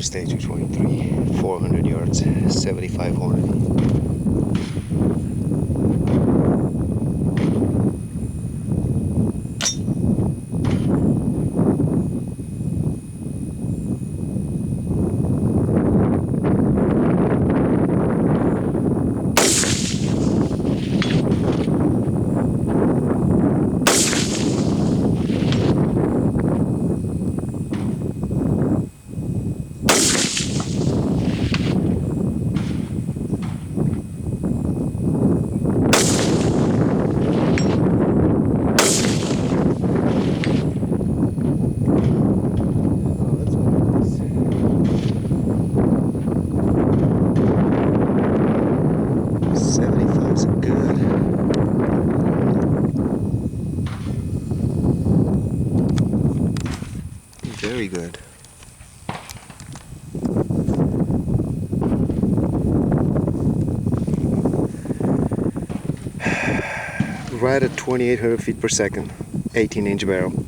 center stage to 23, 400 yards, 75 hornet. Very good. Right at 2,800 feet per second, 18-inch barrel.